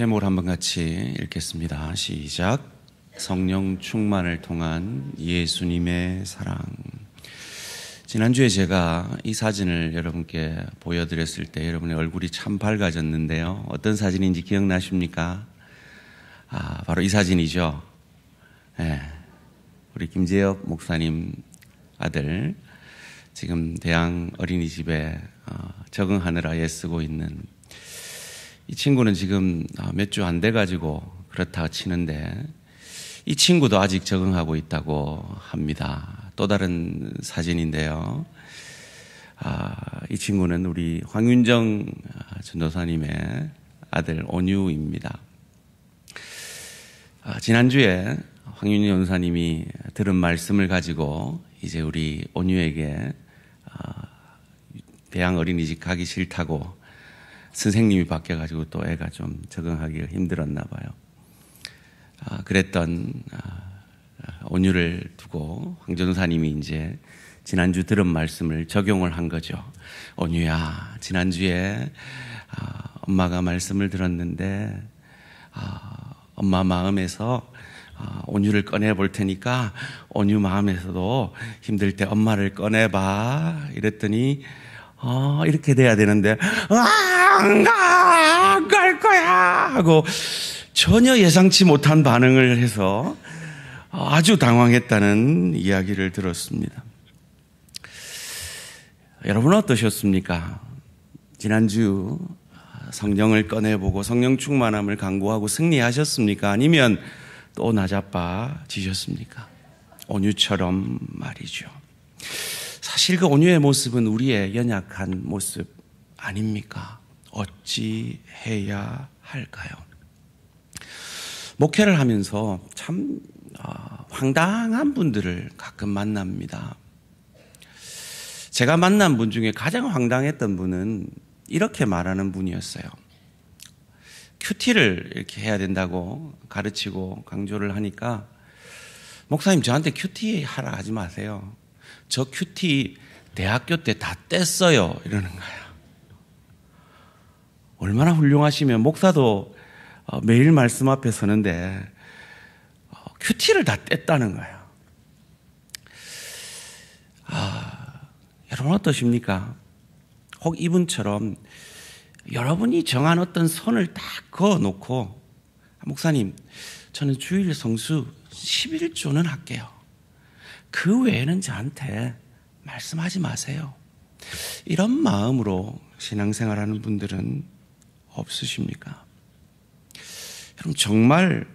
제목을 한번 같이 읽겠습니다. 시작. 성령 충만을 통한 예수님의 사랑. 지난주에 제가 이 사진을 여러분께 보여드렸을 때 여러분의 얼굴이 참 밝아졌는데요. 어떤 사진인지 기억나십니까? 바로 이 사진이죠. 네. 우리 김재엽 목사님 아들, 지금 대양 어린이집에 적응하느라 애쓰고 있는 이 친구는 지금 몇 주 안 돼가지고 그렇다 치는데 이 친구도 아직 적응하고 있다고 합니다. 또 다른 사진인데요. 이 친구는 우리 황윤정 전도사님의 아들 온유입니다. 지난주에 황윤정 전도사님이 들은 말씀을 가지고 이제 우리 온유에게 대양 어린이집 가기 싫다고 선생님이 바뀌어가지고 또 애가 좀 적응하기가 힘들었나 봐요. 그랬던 온유를 두고 황 전도사님이 이제 지난주 들은 말씀을 적용을 한 거죠. 온유야, 지난주에 엄마가 말씀을 들었는데 엄마 마음에서 온유를 꺼내볼 테니까 온유 마음에서도 힘들 때 엄마를 꺼내봐. 이랬더니 이렇게 돼야 되는데 안 갈 거야 하고 전혀 예상치 못한 반응을 해서 아주 당황했다는 이야기를 들었습니다. 여러분은 어떠셨습니까? 지난주 성령을 꺼내보고 성령 충만함을 강구하고 승리하셨습니까? 아니면 또 나자빠지셨습니까? 온유처럼 말이죠. 사실 그 온유의 모습은 우리의 연약한 모습 아닙니까? 어찌 해야 할까요? 목회를 하면서 참 황당한 분들을 가끔 만납니다. 제가 만난 분 중에 가장 황당했던 분은 이렇게 말하는 분이었어요. 큐티를 이렇게 해야 된다고 가르치고 강조를 하니까 목사님 저한테 큐티 하라 하지 마세요. 저 큐티 대학교 때 다 뗐어요. 이러는 거예요. 얼마나 훌륭하시면 목사도 매일 말씀 앞에 서는데 큐티를 다 뗐다는 거예요. 여러분 어떠십니까? 혹 이분처럼 여러분이 정한 어떤 선을 딱 그어놓고 목사님 저는 주일 성수 11조는 할게요. 그 외에는 저한테 말씀하지 마세요. 이런 마음으로 신앙생활하는 분들은 없으십니까? 여러분 정말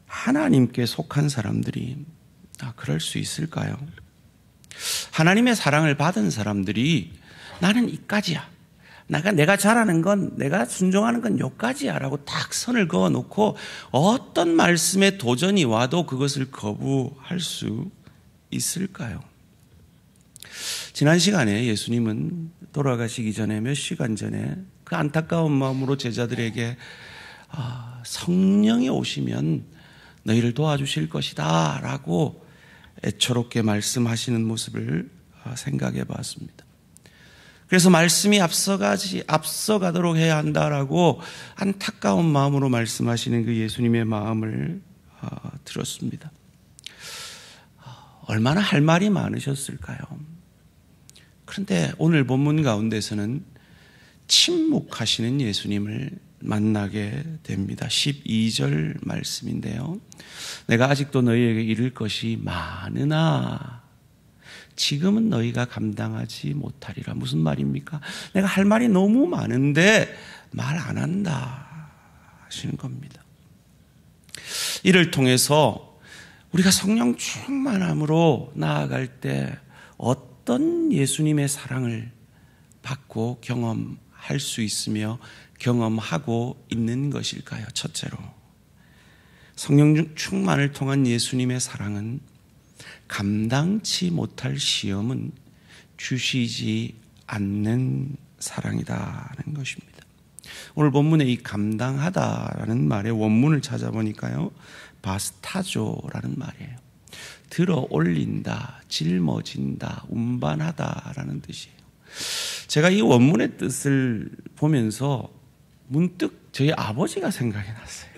하나님께 속한 사람들이 그럴 수 있을까요? 하나님의 사랑을 받은 사람들이 나는 이까지야. 내가 잘하는 건, 내가 순종하는 건 요까지야 라고 딱 선을 그어놓고 어떤 말씀에 도전이 와도 그것을 거부할 수 있을까요? 지난 시간에 예수님은 돌아가시기 전에 몇 시간 전에 그 안타까운 마음으로 제자들에게 성령이 오시면 너희를 도와주실 것이다 라고 애처롭게 말씀하시는 모습을 생각해 봤습니다. 그래서 말씀이 앞서가도록 해야 한다라고 안타까운 마음으로 말씀하시는 그 예수님의 마음을 들었습니다. 얼마나 할 말이 많으셨을까요? 그런데 오늘 본문 가운데서는 침묵하시는 예수님을 만나게 됩니다. 12절 말씀인데요. 내가 아직도 너희에게 이를 것이 많으나 지금은 너희가 감당하지 못하리라. 무슨 말입니까? 내가 할 말이 너무 많은데 말 안 한다 하시는 겁니다. 이를 통해서 우리가 성령 충만함으로 나아갈 때 어떤 예수님의 사랑을 받고 경험할 수 있으며 경험하고 있는 것일까요? 첫째로 성령 충만을 통한 예수님의 사랑은 감당치 못할 시험은 주시지 않는 사랑이다라는 것입니다. 오늘 본문에 이 감당하다라는 말의 원문을 찾아보니까요, 바스타조라는 말이에요. 들어 올린다, 짊어진다, 운반하다라는 뜻이에요. 제가 이 원문의 뜻을 보면서 문득 저희 아버지가 생각이 났어요.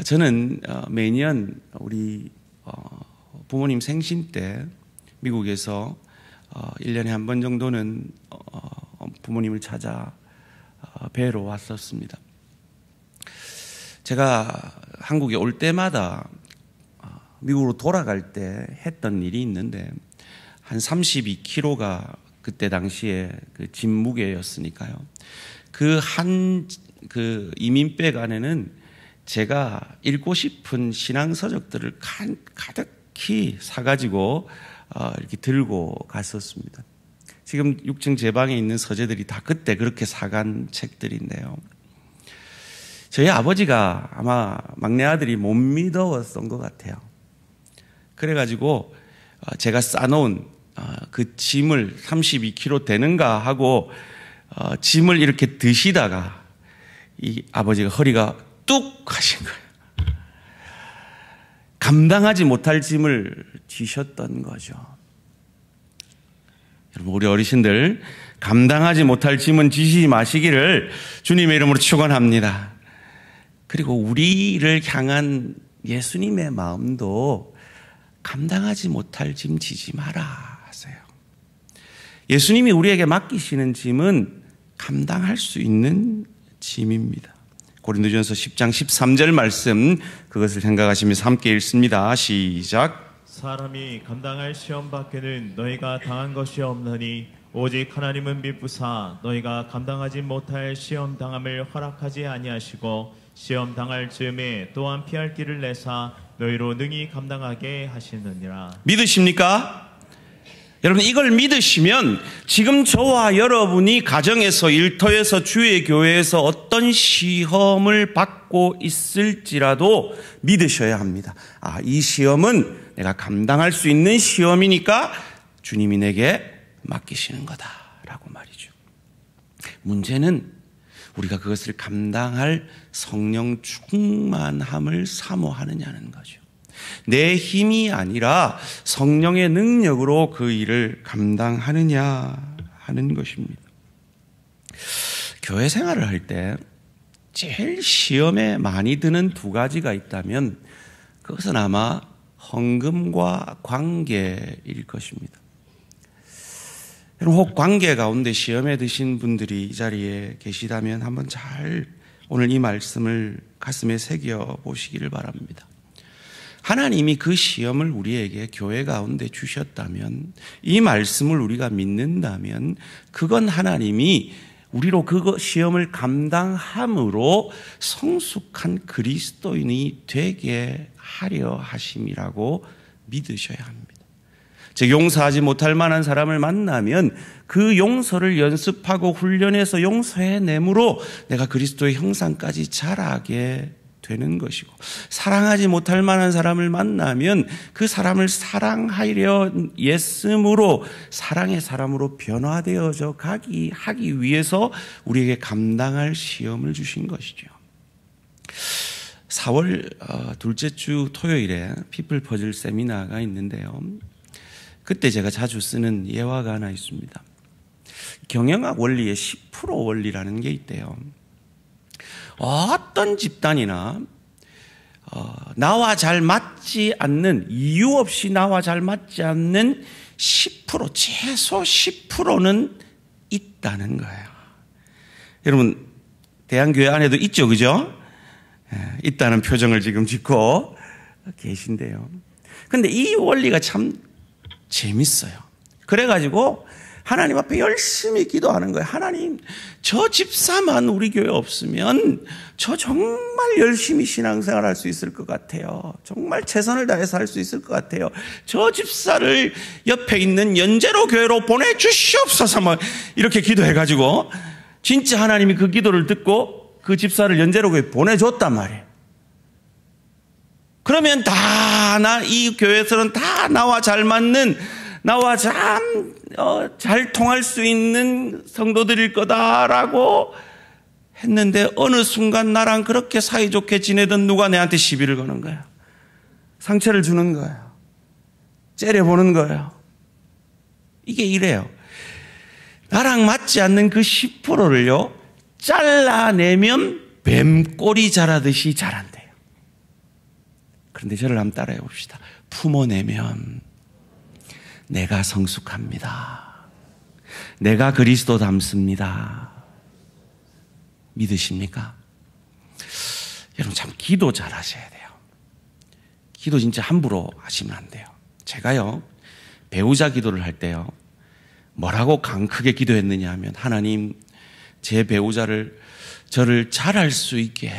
저는 매년 우리 부모님 생신 때 미국에서 1년에 한 번 정도는 부모님을 찾아 뵈러 왔었습니다. 제가 한국에 올 때마다 미국으로 돌아갈 때 했던 일이 있는데 한 32kg가 그때 당시에 그 짐 무게였으니까요. 그 이민백 안에는 제가 읽고 싶은 신앙 서적들을 가득히 사가지고 이렇게 들고 갔었습니다. 지금 6층 제 방에 있는 서재들이 다 그때 그렇게 사간 책들인데요. 저희 아버지가 아마 막내 아들이 못 믿어왔던 것 같아요. 그래가지고 제가 싸놓은 그 짐을 32kg 되는가 하고 짐을 이렇게 드시다가 이 아버지가 허리가 뚝 하신 거예요. 감당하지 못할 짐을 지셨던 거죠. 여러분, 우리 어르신들 감당하지 못할 짐은 지시지 마시기를 주님의 이름으로 축원합니다. 그리고 우리를 향한 예수님의 마음도 감당하지 못할 짐 지지 마라 하세요. 예수님이 우리에게 맡기시는 짐은 감당할 수 있는 짐입니다. 고린도전서 10장 13절 말씀, 그것을 생각하시면서 함께 읽습니다. 시작. 사람이 감당할 시험 밖에는 너희가 당한 것이 없느니 오직 하나님은 미쁘사 너희가 감당하지 못할 시험 당함을 허락하지 아니하시고 시험 당할 즈음에 또한 피할 길을 내사 너희로 능히 감당하게 하시느니라. 믿으십니까? 여러분, 이걸 믿으시면 지금 저와 여러분이 가정에서, 일터에서, 주의 교회에서 어떤 시험을 받고 있을지라도 믿으셔야 합니다. 이 시험은 내가 감당할 수 있는 시험이니까 주님이 내게 맡기시는 거다라고 말이죠. 문제는 우리가 그것을 감당할 성령 충만함을 사모하느냐는 거죠. 내 힘이 아니라 성령의 능력으로 그 일을 감당하느냐 하는 것입니다. 교회 생활을 할 때 제일 시험에 많이 드는 두 가지가 있다면 그것은 아마 헌금과 관계일 것입니다. 여러분, 혹 관계 가운데 시험에 드신 분들이 이 자리에 계시다면 한번 잘 오늘 이 말씀을 가슴에 새겨 보시기를 바랍니다. 하나님이 그 시험을 우리에게 교회 가운데 주셨다면, 이 말씀을 우리가 믿는다면 그건 하나님이 우리로 그 시험을 감당함으로 성숙한 그리스도인이 되게 하려 하심이라고 믿으셔야 합니다. 즉, 용서하지 못할 만한 사람을 만나면 그 용서를 연습하고 훈련해서 용서해내므로 내가 그리스도의 형상까지 자라게 되는 것이고, 사랑하지 못할 만한 사람을 만나면 그 사람을 사랑하려 애씀으로 사랑의 사람으로 변화되어져 하기 위해서 우리에게 감당할 시험을 주신 것이죠. 4월 둘째 주 토요일에 피플 퍼즐 세미나가 있는데요. 그때 제가 자주 쓰는 예화가 하나 있습니다. 경영학 원리에 10% 원리라는 게 있대요. 어떤 집단이나 나와 잘 맞지 않는, 이유 없이 나와 잘 맞지 않는 10%, 최소 10%는 있다는 거예요. 여러분, 대한교회 안에도 있죠, 그죠? 있다는 표정을 지금 짓고 계신데요. 근데 이 원리가 참 재밌어요. 그래가지고 하나님 앞에 열심히 기도하는 거예요. 하나님, 저 집사만 우리 교회에 없으면 저 정말 열심히 신앙생활 할 수 있을 것 같아요. 정말 최선을 다해서 할 수 있을 것 같아요. 저 집사를 옆에 있는 연재로 교회로 보내주시옵소서. 막 이렇게 기도해가지고 진짜 하나님이 그 기도를 듣고 그 집사를 연재로 교회에 보내줬단 말이에요. 그러면 이 교회에서는 다 나와 잘 맞는, 나와 잘 통할 수 있는 성도들일 거다라고 했는데, 어느 순간 나랑 그렇게 사이좋게 지내던 누가 내한테 시비를 거는 거야. 상처를 주는 거예요. 째려보는 거예요. 이게 이래요. 나랑 맞지 않는 그 10%를요, 잘라내면 뱀꼬리 자라듯이 자란대요. 그런데 저를 한번 따라해 봅시다. 품어내면 내가 성숙합니다. 내가 그리스도 닮습니다. 믿으십니까? 여러분 참 기도 잘 하셔야 돼요. 기도 진짜 함부로 하시면 안 돼요. 제가요, 배우자 기도를 할 때요, 뭐라고 강 크게 기도했느냐 하면, 하나님, 제 배우자를 저를 잘할 수 있게,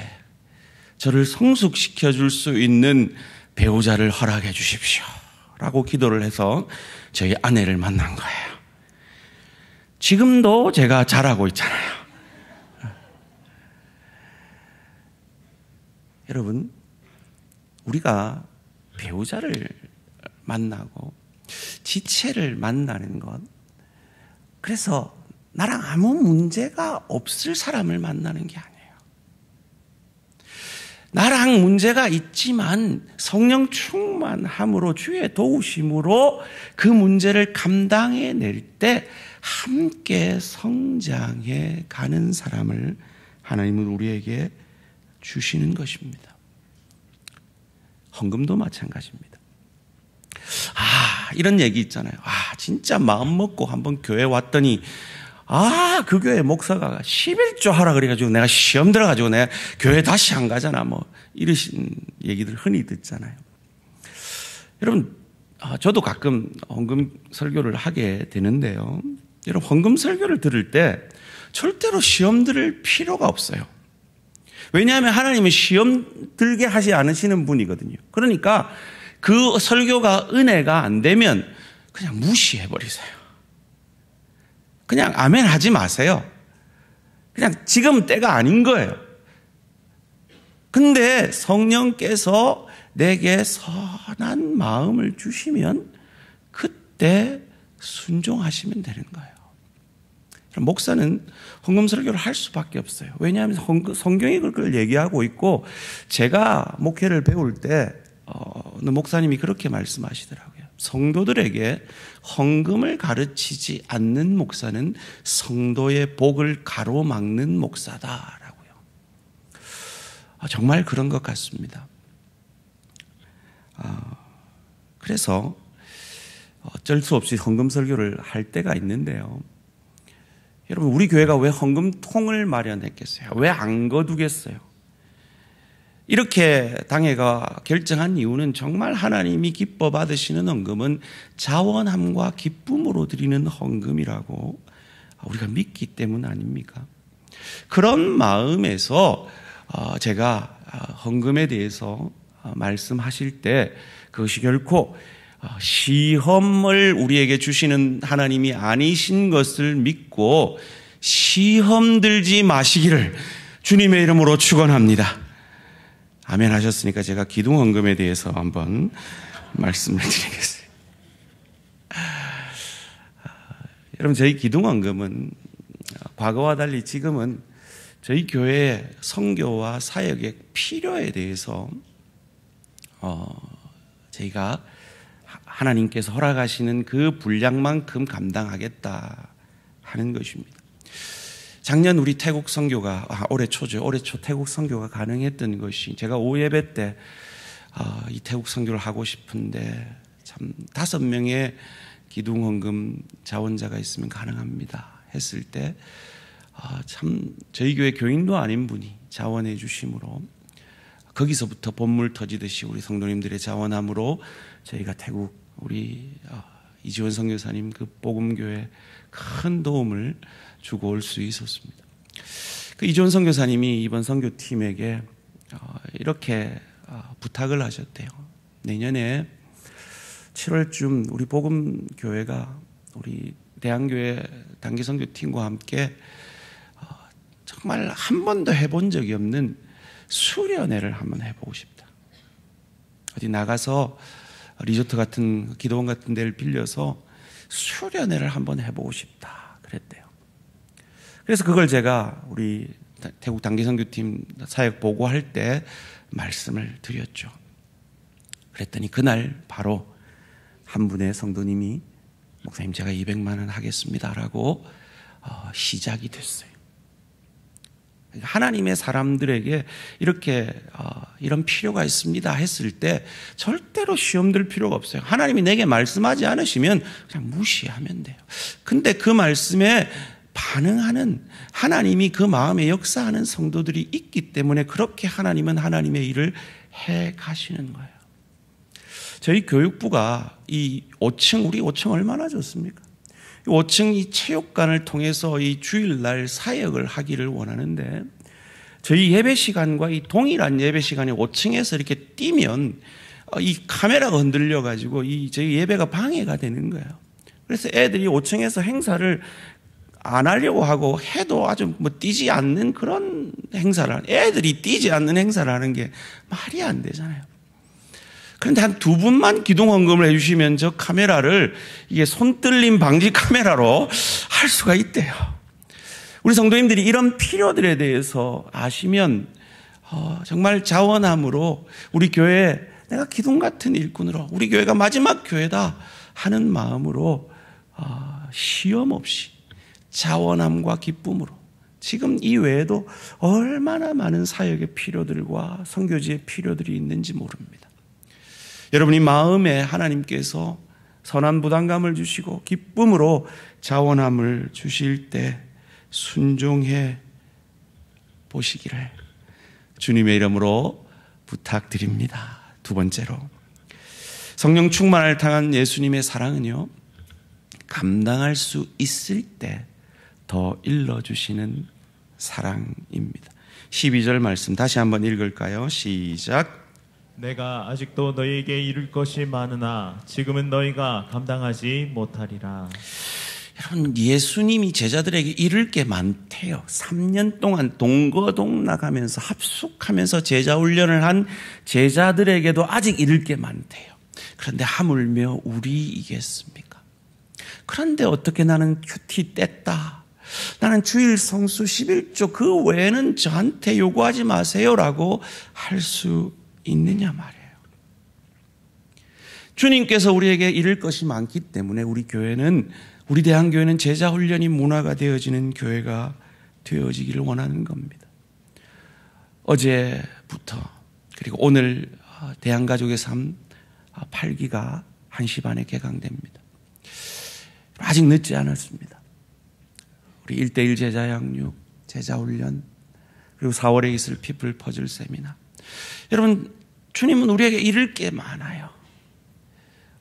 저를 성숙시켜 줄 수 있는 배우자를 허락해 주십시오 라고 기도를 해서 저희 아내를 만난 거예요. 지금도 제가 잘하고 있잖아요. 여러분, 우리가 배우자를 만나고 지체를 만나는 것, 그래서 나랑 아무 문제가 없을 사람을 만나는 게 아니에요. 나랑 문제가 있지만 성령 충만함으로 주의 도우심으로 그 문제를 감당해낼 때 함께 성장해 가는 사람을 하나님은 우리에게 주시는 것입니다. 헌금도 마찬가지입니다. 이런 얘기 있잖아요. 진짜 마음 먹고 한번 교회 왔더니 그 교회 목사가 11조 하라 그래가지고 내가 시험 들어가지고 내가 교회 다시 안 가잖아. 이러신 얘기들 흔히 듣잖아요. 여러분, 저도 가끔 헌금 설교를 하게 되는데요. 여러분, 헌금 설교를 들을 때 절대로 시험 들을 필요가 없어요. 왜냐하면 하나님은 시험 들게 하지 않으시는 분이거든요. 그러니까 그 설교가 은혜가 안 되면 그냥 무시해버리세요. 그냥 아멘 하지 마세요. 그냥 지금 때가 아닌 거예요. 근데 성령께서 내게 선한 마음을 주시면 그때 순종하시면 되는 거예요. 목사는 헌금 설교를 할 수밖에 없어요. 왜냐하면 성경이 그걸 얘기하고 있고, 제가 목회를 배울 때 목사님이 그렇게 말씀하시더라고요. 성도들에게 헌금을 가르치지 않는 목사는 성도의 복을 가로막는 목사다라고요. 정말 그런 것 같습니다. 그래서 어쩔 수 없이 헌금 설교를 할 때가 있는데요. 여러분, 우리 교회가 왜 헌금통을 마련했겠어요? 왜 안 거두겠어요? 이렇게 당회가 결정한 이유는 정말 하나님이 기뻐 받으시는 헌금은 자원함과 기쁨으로 드리는 헌금이라고 우리가 믿기 때문 아닙니까? 그런 마음에서 제가 헌금에 대해서 말씀하실 때 그것이 결코 시험을 우리에게 주시는 하나님이 아니신 것을 믿고 시험 들지 마시기를 주님의 이름으로 축원합니다. 아멘 하셨으니까 제가 기둥헌금에 대해서 한번 말씀을 드리겠습니다. 여러분, 저희 기둥헌금은 과거와 달리 지금은 저희 교회의 선교와 사역의 필요에 대해서 저희가 하나님께서 허락하시는 그 분량만큼 감당하겠다 하는 것입니다. 작년 우리 태국 선교가 올해 초 태국 선교가 가능했던 것이, 제가 5예배 때 이 태국 선교를 하고 싶은데 참 5명의 기둥헌금 자원자가 있으면 가능합니다 했을 때 참 저희 교회 교인도 아닌 분이 자원해 주심으로 거기서부터 본물 터지듯이 우리 성도님들의 자원함으로 저희가 태국 우리 이지원 선교사님 그 복음교회 큰 도움을 주고 올 수 있었습니다. 그 이지원 선교사님이 이번 선교팀에게 이렇게 부탁을 하셨대요. 내년에 7월쯤 우리 복음교회가 우리 대한교회 단기선교팀과 함께 정말 한 번도 해본 적이 없는 수련회를 한번 해보고 싶다. 어디 나가서 리조트 같은 기도원 같은 데를 빌려서 수련회를 한번 해보고 싶다 그랬대요. 그래서 그걸 제가 우리 태국 단기선교팀 사역 보고할 때 말씀을 드렸죠. 그랬더니 그날 바로 한 분의 성도님이 목사님 제가 200만 원 하겠습니다라고 시작이 됐어요. 하나님의 사람들에게 이렇게 이런 필요가 있습니다 했을 때 절대로 시험 들 필요가 없어요. 하나님이 내게 말씀하지 않으시면 그냥 무시하면 돼요. 근데 그 말씀에 반응하는, 하나님이 그 마음에 역사하는 성도들이 있기 때문에 그렇게 하나님은 하나님의 일을 해 가시는 거예요. 저희 교육부가 이 5층, 우리 5층 얼마나 좋습니까? 5층 이 체육관을 통해서 이 주일날 사역을 하기를 원하는데, 저희 예배 시간과 이 동일한 예배 시간에 5층에서 이렇게 뛰면 이 카메라가 흔들려 가지고 이 저희 예배가 방해가 되는 거예요. 그래서 애들이 5층에서 행사를 안 하려고 하고 해도 아주 뛰지 않는 그런 행사를, 애들이 뛰지 않는 행사를 하는 게 말이 안 되잖아요. 그런데 한 2분만 기동헌금을 해주시면 저 카메라를 이게 손떨림 방지 카메라로 할 수가 있대요. 우리 성도님들이 이런 필요들에 대해서 아시면 정말 자원함으로 우리 교회, 내가 기둥 같은 일꾼으로 우리 교회가 마지막 교회다 하는 마음으로 시험 없이 자원함과 기쁨으로, 지금 이 외에도 얼마나 많은 사역의 필요들과 선교지의 필요들이 있는지 모릅니다. 여러분이 마음에 하나님께서 선한 부담감을 주시고 기쁨으로 자원함을 주실 때 순종해 보시기를 주님의 이름으로 부탁드립니다. 두 번째로, 성령 충만을 당한 예수님의 사랑은요, 감당할 수 있을 때 더 일러주시는 사랑입니다. 12절 말씀 다시 한번 읽을까요? 시작. 내가 아직도 너희에게 이룰 것이 많으나 지금은 너희가 감당하지 못하리라. 여러분, 예수님이 제자들에게 이룰 게 많대요. 3년 동안 동거동락하면서 합숙하면서 제자 훈련을 한 제자들에게도 아직 이룰 게 많대요. 그런데 하물며 우리이겠습니까? 그런데 어떻게 나는 큐티 뗐다, 나는 주일 성수 11조 그 외에는 저한테 요구하지 마세요라고 할 수 있느냐 말이에요. 주님께서 우리에게 이룰 것이 많기 때문에 우리 교회는, 우리 대한교회는 제자훈련이 문화가 되어지는 교회가 되어지기를 원하는 겁니다. 어제부터 그리고 오늘 대한가족의 삶 8기가 1시 반에 개강됩니다. 아직 늦지 않았습니다. 우리 1:1 제자 양육, 제자훈련, 그리고 4월에 있을 피플 퍼즐 세미나. 여러분, 주님은 우리에게 이룰 게 많아요.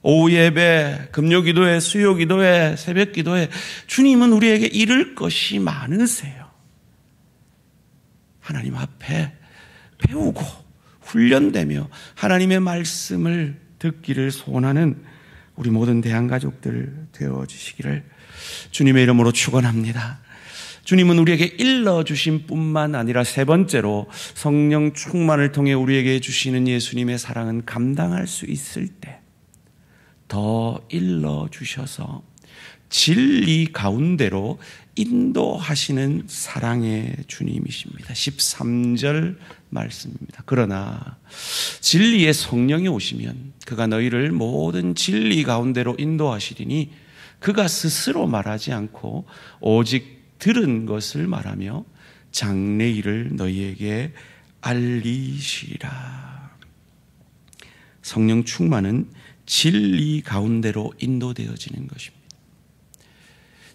오후 예배, 금요 기도회, 수요 기도회, 새벽 기도회, 주님은 우리에게 이룰 것이 많으세요. 하나님 앞에 배우고 훈련되며 하나님의 말씀을 듣기를 소원하는 우리 모든 대한가족들 되어주시기를 주님의 이름으로 축원합니다. 주님은 우리에게 일러주신 뿐만 아니라 세 번째로 성령 충만을 통해 우리에게 주시는 예수님의 사랑은 감당할 수 있을 때 더 일러주셔서 진리 가운데로 인도하시는 사랑의 주님이십니다. 13절 말씀입니다. 그러나 진리의 성령이 오시면 그가 너희를 모든 진리 가운데로 인도하시리니 그가 스스로 말하지 않고 오직 들은 것을 말하며 장래일을 너희에게 알리시리라. 성령 충만은 진리 가운데로 인도되어지는 것입니다.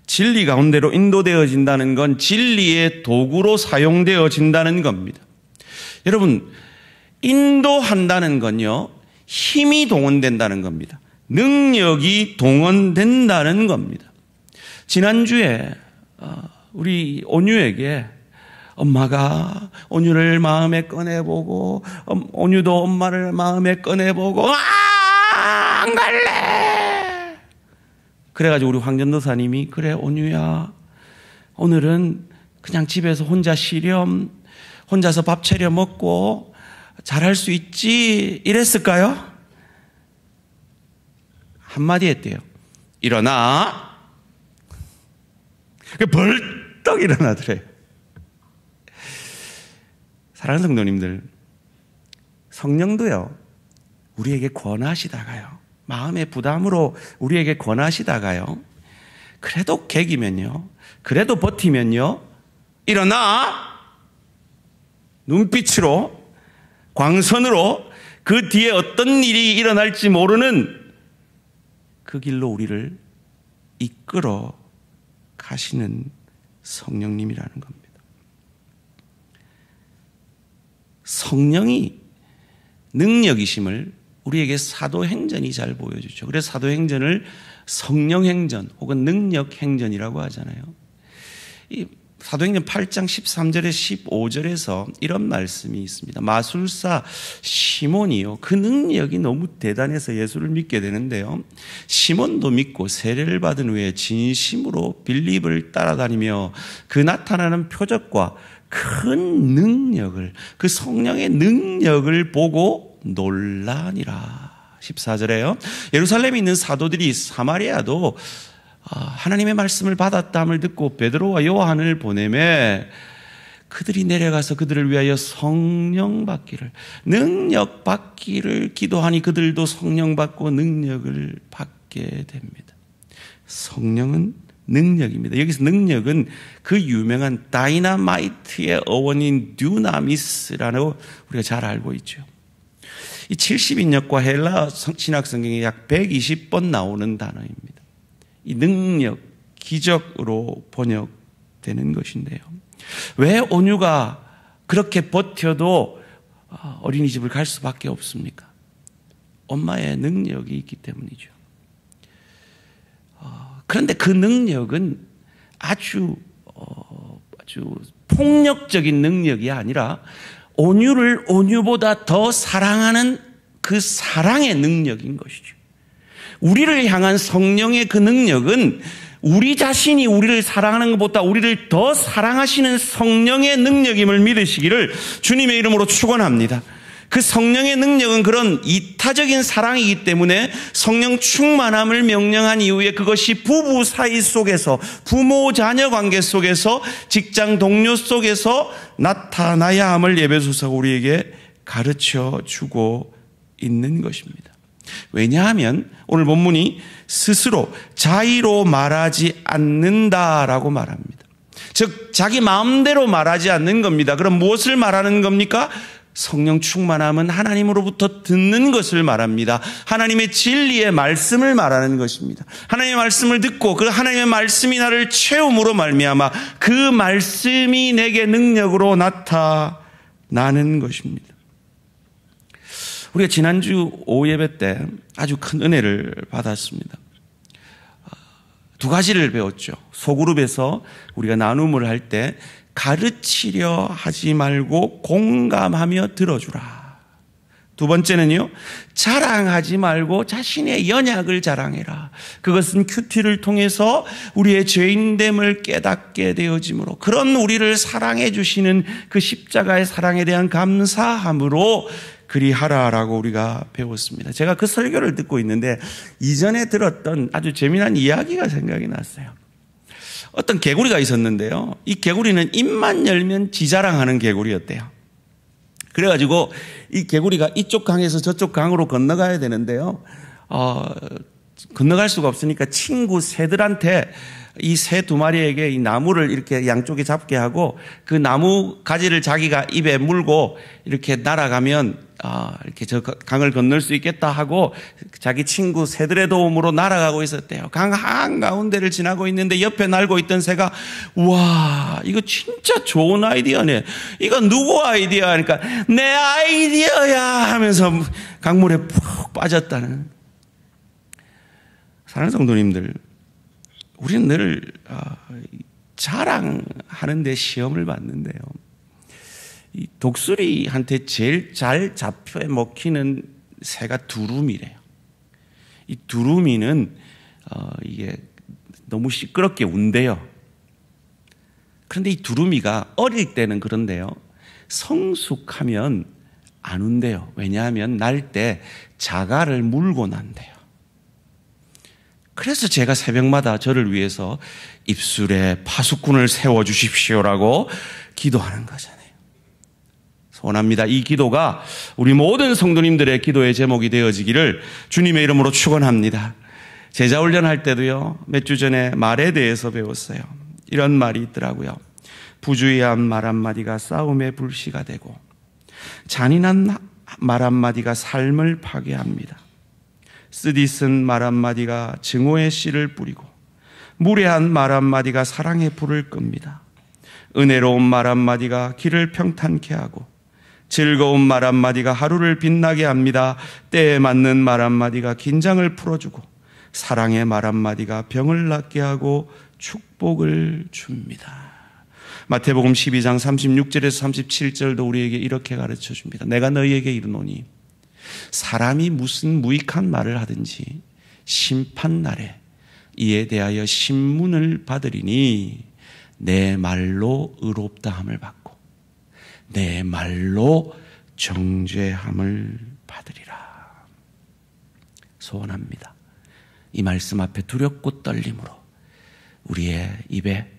진리 가운데로 인도되어진다는 건 진리의 도구로 사용되어진다는 겁니다. 여러분, 인도한다는 건요, 힘이 동원된다는 겁니다. 능력이 동원된다는 겁니다. 지난주에 우리 온유에게 엄마가 온유를 마음에 꺼내보고 온유도 엄마를 마음에 꺼내보고 안 갈래. 그래가지고 우리 황전도사님이 그래 온유야 오늘은 그냥 집에서 혼자 쉬렴, 혼자서 밥 차려 먹고 잘할 수 있지 이랬을까요? 한마디 했대요. 일어나. 벌떡 일어나더래요. 사랑하는 성도님들, 성령도요 우리에게 권하시다가요, 마음의 부담으로 우리에게 권하시다가요, 그래도 개기면요, 그래도 버티면요, 일어나 눈빛으로, 광선으로 그 뒤에 어떤 일이 일어날지 모르는 그 길로 우리를 이끌어 가시는 성령님이라는 겁니다. 성령이 능력이심을 우리에게 사도행전이 잘 보여주죠. 그래서 사도행전을 성령행전 혹은 능력행전이라고 하잖아요. 이 사도행전 8장 13절에 15절에서 이런 말씀이 있습니다. 마술사 시몬이요, 그 능력이 너무 대단해서 예수를 믿게 되는데요, 시몬도 믿고 세례를 받은 후에 진심으로 빌립을 따라다니며 그 나타나는 표적과 큰 능력을, 그 성령의 능력을 보고 놀라니라. 14절에요. 예루살렘에 있는 사도들이 사마리아도 하나님의 말씀을 받았다함을 듣고 베드로와 요한을 보내매 그들이 내려가서 그들을 위하여 성령 받기를, 능력 받기를 기도하니 그들도 성령 받고 능력을 받게 됩니다. 성령은 능력입니다. 여기서 능력은 그 유명한 다이나마이트의 어원인 듀나미스라고 우리가 잘 알고 있죠. 이 70인역과 헬라 신학 성경에 약 120번 나오는 단어입니다. 이 능력, 기적으로 번역되는 것인데요. 왜 온유가 그렇게 버텨도 어린이집을 갈 수밖에 없습니까? 엄마의 능력이 있기 때문이죠. 그런데 그 능력은 아주 폭력적인 능력이 아니라 온유를 온유보다 더 사랑하는 그 사랑의 능력인 것이죠. 우리를 향한 성령의 그 능력은 우리 자신이 우리를 사랑하는 것보다 우리를 더 사랑하시는 성령의 능력임을 믿으시기를 주님의 이름으로 축원합니다. 그 성령의 능력은 그런 이타적인 사랑이기 때문에 성령 충만함을 명령한 이후에 그것이 부부 사이 속에서, 부모 자녀 관계 속에서, 직장 동료 속에서 나타나야 함을 예배소서가 우리에게 가르쳐 주고 있는 것입니다. 왜냐하면 오늘 본문이 스스로 자의로 말하지 않는다라고 말합니다. 즉 자기 마음대로 말하지 않는 겁니다. 그럼 무엇을 말하는 겁니까? 성령 충만함은 하나님으로부터 듣는 것을 말합니다. 하나님의 진리의 말씀을 말하는 것입니다. 하나님의 말씀을 듣고 그 하나님의 말씀이 나를 채움으로 말미암아 그 말씀이 내게 능력으로 나타나는 것입니다. 우리가 지난주 오후 예배 때 아주 큰 은혜를 받았습니다. 두 가지를 배웠죠. 소그룹에서 우리가 나눔을 할 때 가르치려 하지 말고 공감하며 들어주라. 두 번째는요, 자랑하지 말고 자신의 연약을 자랑해라. 그것은 큐티를 통해서 우리의 죄인됨을 깨닫게 되어지므로 그런 우리를 사랑해 주시는 그 십자가의 사랑에 대한 감사함으로 그리하라라고 우리가 배웠습니다. 제가 그 설교를 듣고 있는데 이전에 들었던 아주 재미난 이야기가 생각이 났어요. 어떤 개구리가 있었는데요. 이 개구리는 입만 열면 지자랑하는 개구리였대요. 그래가지고 이 개구리가 이쪽 강에서 저쪽 강으로 건너가야 되는데요. 건너갈 수가 없으니까 친구 새들한테 이 새 두 마리에게 이 나무를 이렇게 양쪽에 잡게 하고 그 나무 가지를 자기가 입에 물고 이렇게 날아가면 이렇게 저 강을 건널 수 있겠다 하고 자기 친구 새들의 도움으로 날아가고 있었대요. 강 한가운데를 지나고 있는데 옆에 날고 있던 새가 와, 이거 진짜 좋은 아이디어네. 이거 누구 아이디어야? 그러니까 내 아이디어야 하면서 강물에 푹 빠졌다는. 사랑하는 성도님들, 우리는 늘 자랑하는 데 시험을 받는데요. 이 독수리한테 제일 잘 잡혀 먹히는 새가 두루미래요. 이 두루미는 이게 너무 시끄럽게 운대요. 그런데 이 두루미가 어릴 때는 그런데요, 성숙하면 안 운대요. 왜냐하면 날 때 자갈을 물고 난대요. 그래서 제가 새벽마다 저를 위해서 입술에 파수꾼을 세워주십시오라고 기도하는 거잖아요. 소원합니다. 이 기도가 우리 모든 성도님들의 기도의 제목이 되어지기를 주님의 이름으로 축원합니다. 제자훈련할 때도요, 몇 주 전에 말에 대해서 배웠어요. 이런 말이 있더라고요. 부주의한 말 한마디가 싸움의 불씨가 되고 잔인한 말 한마디가 삶을 파괴합니다. 쓰디쓴 말 한마디가 증오의 씨를 뿌리고 무례한 말 한마디가 사랑의 불을 끕니다. 은혜로운 말 한마디가 길을 평탄케 하고 즐거운 말 한마디가 하루를 빛나게 합니다. 때에 맞는 말 한마디가 긴장을 풀어주고 사랑의 말 한마디가 병을 낫게 하고 축복을 줍니다. 마태복음 12장 36절에서 37절도 우리에게 이렇게 가르쳐 줍니다. 내가 너희에게 이르노니 사람이 무슨 무익한 말을 하든지 심판날에 이에 대하여 신문을 받으리니 내 말로 의롭다함을 받고 내 말로 정죄함을 받으리라. 소원합니다. 이 말씀 앞에 두렵고 떨림으로 우리의 입에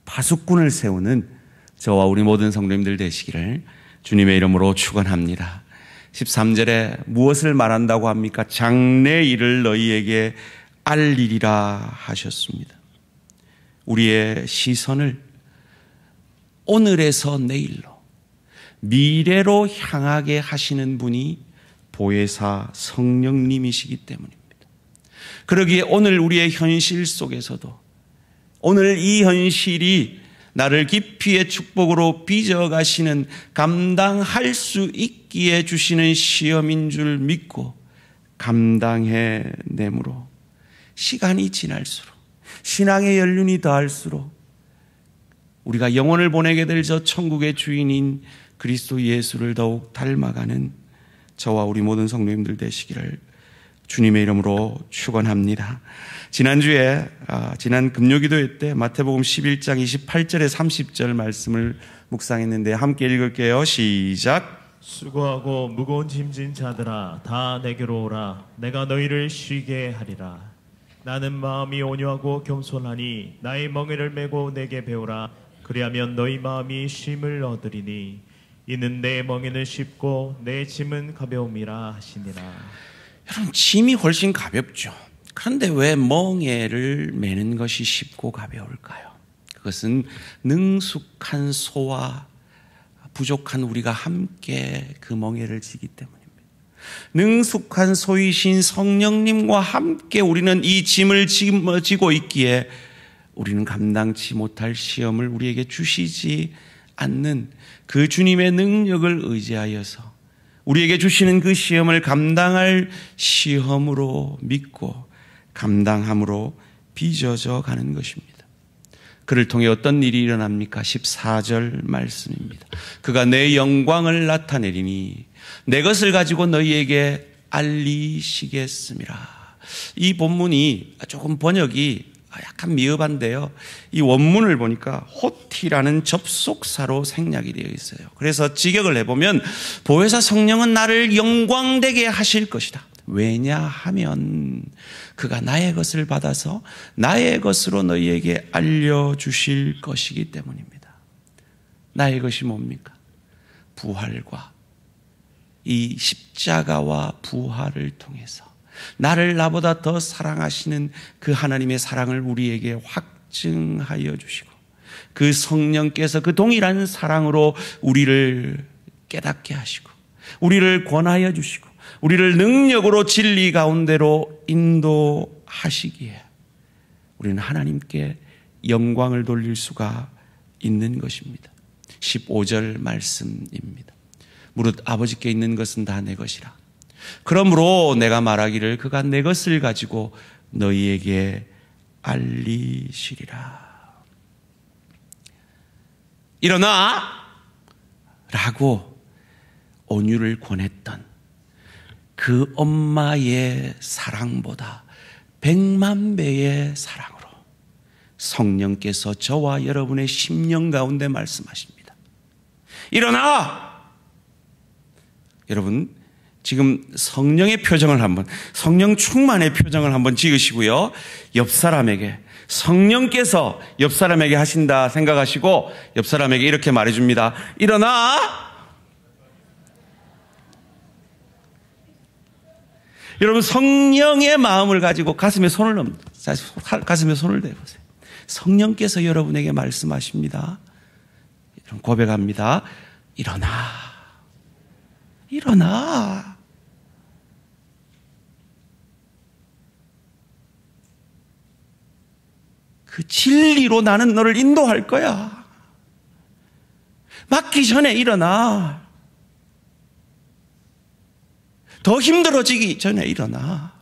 파수꾼을 세우는 저와 우리 모든 성도님들 되시기를 주님의 이름으로 축원합니다. 13절에 무엇을 말한다고 합니까? 장래 일을 너희에게 알리리라 하셨습니다. 우리의 시선을 오늘에서 내일로 미래로 향하게 하시는 분이 보혜사 성령님이시기 때문입니다. 그러기에 오늘 우리의 현실 속에서도 오늘 이 현실이 나를 깊이의 축복으로 빚어가시는 감당할 수 있기에 주시는 시험인 줄 믿고 감당해내므로 시간이 지날수록 신앙의 연륜이 더할수록 우리가 영혼을 보내게 될 저 천국의 주인인 그리스도 예수를 더욱 닮아가는 저와 우리 모든 성도님들 되시기를 주님의 이름으로 축원합니다. 지난주에 지난 금요기도회 때 마태복음 11장 28절에 30절 말씀을 묵상했는데 함께 읽을게요. 시작. 수고하고 무거운 짐진 자들아 다 내게로 오라. 내가 너희를 쉬게 하리라. 나는 마음이 온유하고 겸손하니 나의 멍에를 메고 내게 배우라. 그리하면 너희 마음이 쉼을 얻으리니 이는 내 멍에는 쉽고 내 짐은 가벼움이라 하시니라. 여러분, 짐이 훨씬 가볍죠. 그런데 왜 멍에를 메는 것이 쉽고 가벼울까요? 그것은 능숙한 소와 부족한 우리가 함께 그 멍에를 지기 때문입니다. 능숙한 소이신 성령님과 함께 우리는 이 짐을 짊어지고 있기에 우리는 감당치 못할 시험을 우리에게 주시지 않는 그 주님의 능력을 의지하여서 우리에게 주시는 그 시험을 감당할 시험으로 믿고 감당함으로 빚어져 가는 것입니다. 그를 통해 어떤 일이 일어납니까? 14절 말씀입니다. 그가 내 영광을 나타내리니 내 것을 가지고 너희에게 알리시겠음이라. 이 본문이 조금 번역이 약간 미흡한데요. 이 원문을 보니까 호티라는 접속사로 생략이 되어 있어요. 그래서 직역을 해보면 보혜사 성령은 나를 영광되게 하실 것이다. 왜냐하면 그가 나의 것을 받아서 나의 것으로 너희에게 알려주실 것이기 때문입니다. 나의 것이 뭡니까? 부활과 이 십자가와 부활을 통해서 나를 나보다 더 사랑하시는 그 하나님의 사랑을 우리에게 확증하여 주시고 그 성령께서 그 동일한 사랑으로 우리를 깨닫게 하시고 우리를 권하여 주시고 우리를 능력으로 진리 가운데로 인도하시기에 우리는 하나님께 영광을 돌릴 수가 있는 것입니다. 15절 말씀입니다. 무릇 아버지께 있는 것은 다 내 것이라. 그러므로 내가 말하기를 그가 내 것을 가지고 너희에게 알리시리라. 일어나! 라고 온유를 권했던 그 엄마의 사랑보다 100만 배의 사랑으로 성령께서 저와 여러분의 심령 가운데 말씀하십니다. 일어나! 여러분, 지금 성령의 표정을 성령 충만의 표정을 한번 지으시고요. 옆 사람에게, 성령께서 옆 사람에게 하신다 생각하시고 옆 사람에게 이렇게 말해줍니다. 일어나! 여러분, 성령의 마음을 가지고 가슴에 손을 대보세요. 성령께서 여러분에게 말씀하십니다. 이런 고백합니다. 일어나. 일어나. 그 진리로 나는 너를 인도할 거야. 맞기 전에 일어나. 더 힘들어지기 전에 일어나.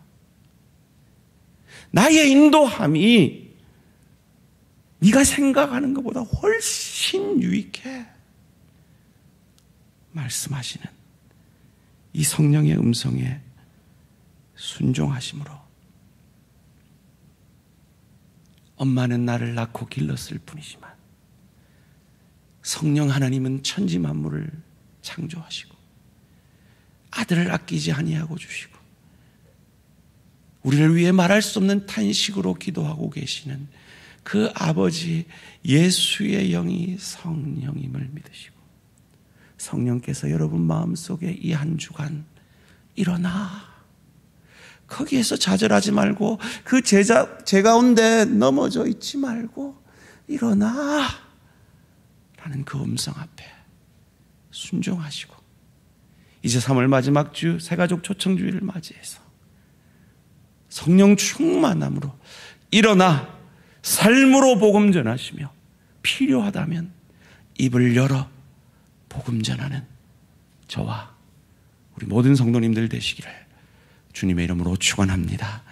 나의 인도함이 네가 생각하는 것보다 훨씬 유익해. 말씀하시는 이 성령의 음성에 순종하심으로 엄마는 나를 낳고 길렀을 뿐이지만 성령 하나님은 천지 만물을 창조하시고 아들을 아끼지 아니하고 주시고 우리를 위해 말할 수 없는 탄식으로 기도하고 계시는 그 아버지 예수의 영이 성령임을 믿으시고 성령께서 여러분 마음속에 이 한 주간 일어나. 거기에서 좌절하지 말고 그 제 가운데 넘어져 있지 말고 일어나. 라는 그 음성 앞에 순종하시고 이제 3월 마지막 주 새가족 초청주의를 맞이해서 성령 충만함으로 일어나 삶으로 복음 전하시며 필요하다면 입을 열어 복음 전하는 저와 우리 모든 성도님들 되시기를 주님의 이름으로 축원합니다.